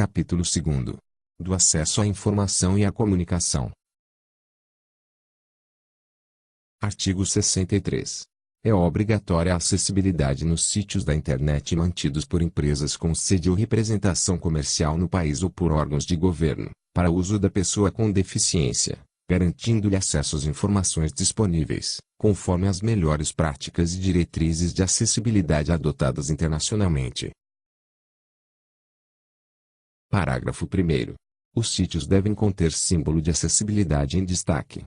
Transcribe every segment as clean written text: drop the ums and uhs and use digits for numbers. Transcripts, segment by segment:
Capítulo 2. Do acesso à informação e à comunicação. Artigo 63. É obrigatória a acessibilidade nos sítios da internet mantidos por empresas com sede ou representação comercial no país ou por órgãos de governo, para uso da pessoa com deficiência, garantindo-lhe acesso às informações disponíveis, conforme as melhores práticas e diretrizes de acessibilidade adotadas internacionalmente. Parágrafo 1º. Os sítios devem conter símbolo de acessibilidade em destaque.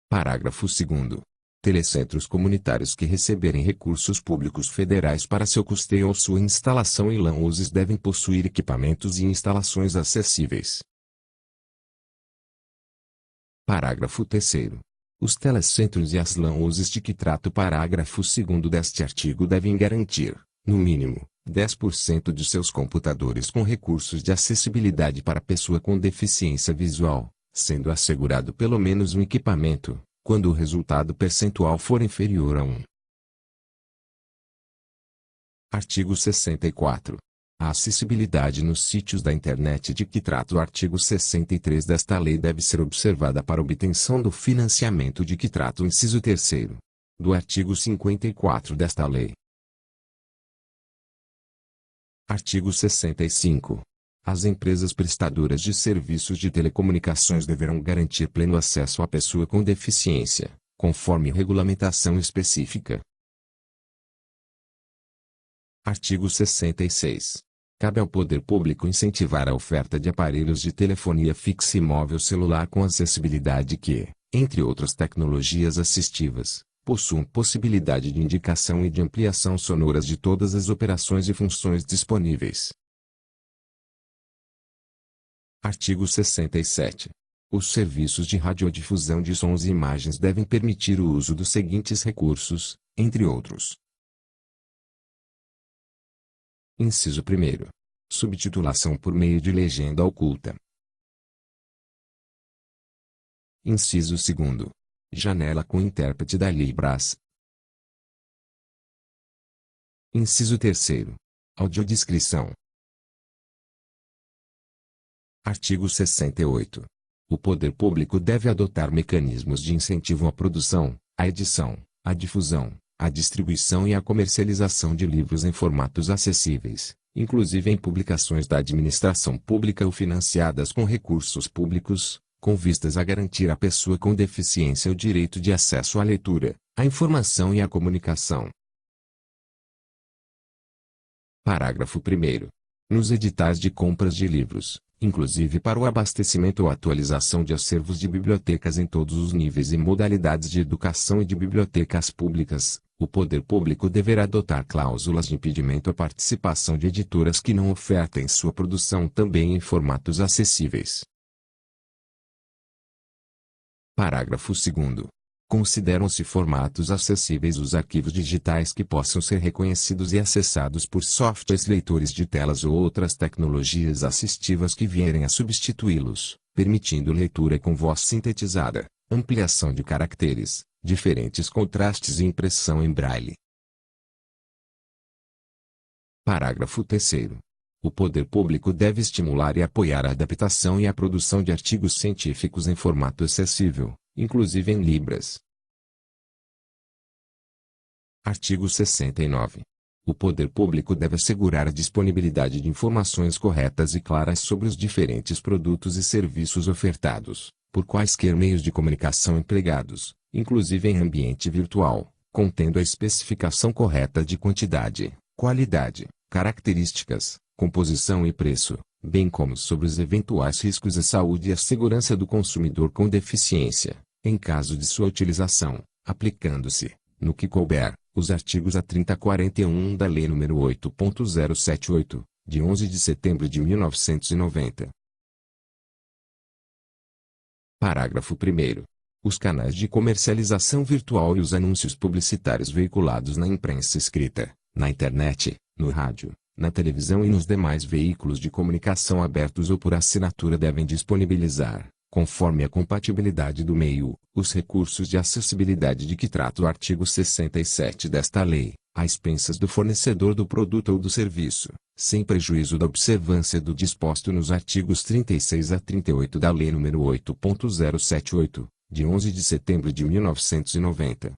Parágrafo 2º. Telecentros comunitários que receberem recursos públicos federais para seu custeio ou sua instalação em LAN-houses devem possuir equipamentos e instalações acessíveis. Parágrafo 3º. Os telecentros e as LAN-houses de que trata o parágrafo 2º deste artigo devem garantir, no mínimo, 10% de seus computadores com recursos de acessibilidade para pessoa com deficiência visual, sendo assegurado pelo menos um equipamento, quando o resultado percentual for inferior a 1. Artigo 64. A acessibilidade nos sítios da internet de que trata o artigo 63 desta lei deve ser observada para obtenção do financiamento de que trata o inciso 3º do artigo 54 desta lei. Artigo 65. As empresas prestadoras de serviços de telecomunicações deverão garantir pleno acesso à pessoa com deficiência, conforme regulamentação específica. Artigo 66. Cabe ao poder público incentivar a oferta de aparelhos de telefonia fixa e móvel celular com acessibilidade que, entre outras tecnologias assistivas, possuam possibilidade de indicação e de ampliação sonoras de todas as operações e funções disponíveis. Artigo 67. Os serviços de radiodifusão de sons e imagens devem permitir o uso dos seguintes recursos, entre outros. Inciso 1º. Subtitulação por meio de legenda oculta. Inciso 2º. Janela com intérprete da Libras. Inciso 3º. Audiodescrição. Artigo 68. O poder público deve adotar mecanismos de incentivo à produção, à edição, à difusão, à distribuição e à comercialização de livros em formatos acessíveis, inclusive em publicações da administração pública ou financiadas com recursos públicos, com vistas a garantir à pessoa com deficiência o direito de acesso à leitura, à informação e à comunicação. Parágrafo 1º. Nos editais de compras de livros, inclusive para o abastecimento ou atualização de acervos de bibliotecas em todos os níveis e modalidades de educação e de bibliotecas públicas, o poder público deverá adotar cláusulas de impedimento à participação de editoras que não ofertem sua produção também em formatos acessíveis. Parágrafo 2º. Consideram-se formatos acessíveis os arquivos digitais que possam ser reconhecidos e acessados por softwares leitores de telas ou outras tecnologias assistivas que vierem a substituí-los, permitindo leitura com voz sintetizada, ampliação de caracteres, diferentes contrastes e impressão em braille. Parágrafo 3º. O poder público deve estimular e apoiar a adaptação e a produção de artigos científicos em formato acessível, inclusive em Libras. Artigo 69. O poder público deve assegurar a disponibilidade de informações corretas e claras sobre os diferentes produtos e serviços ofertados, por quaisquer meios de comunicação empregados, inclusive em ambiente virtual, contendo a especificação correta de quantidade, qualidade, características, composição e preço, bem como sobre os eventuais riscos à saúde e à segurança do consumidor com deficiência, em caso de sua utilização, aplicando-se, no que couber, os artigos a 30 a 41 da Lei nº 8.078, de 11 de setembro de 1990. Parágrafo 1º. Os canais de comercialização virtual e os anúncios publicitários veiculados na imprensa escrita, na internet, no rádio, na televisão e nos demais veículos de comunicação abertos ou por assinatura devem disponibilizar, conforme a compatibilidade do meio, os recursos de acessibilidade de que trata o artigo 67 desta lei, a expensas do fornecedor do produto ou do serviço, sem prejuízo da observância do disposto nos artigos 36 a 38 da Lei nº 8.078, de 11 de setembro de 1990.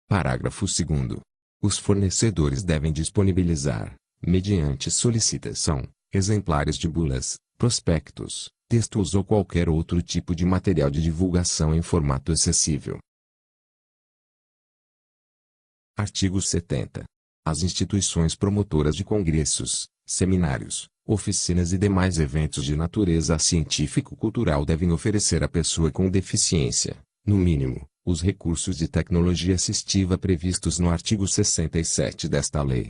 Parágrafo 2º. Os fornecedores devem disponibilizar, mediante solicitação, exemplares de bulas, prospectos, textos ou qualquer outro tipo de material de divulgação em formato acessível. Artigo 70. As instituições promotoras de congressos, seminários, oficinas e demais eventos de natureza científico-cultural devem oferecer à pessoa com deficiência, no mínimo, os recursos de tecnologia assistiva previstos no artigo 67 desta lei.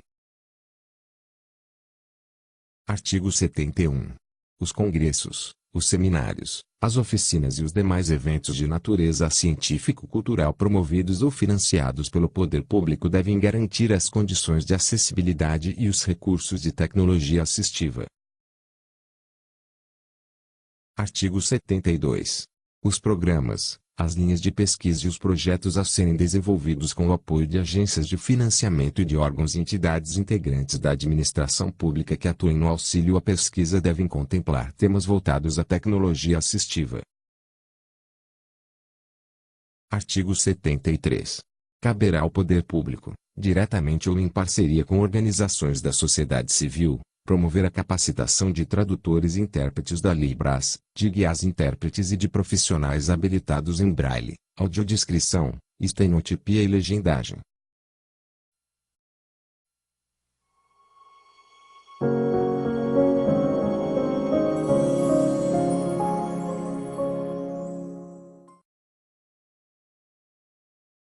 Artigo 71. Os congressos, os seminários, as oficinas e os demais eventos de natureza científico-cultural promovidos ou financiados pelo poder público devem garantir as condições de acessibilidade e os recursos de tecnologia assistiva. Artigo 72. Os programas, as linhas de pesquisa e os projetos a serem desenvolvidos com o apoio de agências de financiamento e de órgãos e entidades integrantes da administração pública que atuem no auxílio à pesquisa devem contemplar temas voltados à tecnologia assistiva. Artigo 73. Caberá ao poder público, diretamente ou em parceria com organizações da sociedade civil, promover a capacitação de tradutores e intérpretes da Libras, de guias intérpretes e de profissionais habilitados em braille, audiodescrição, estenotipia e legendagem,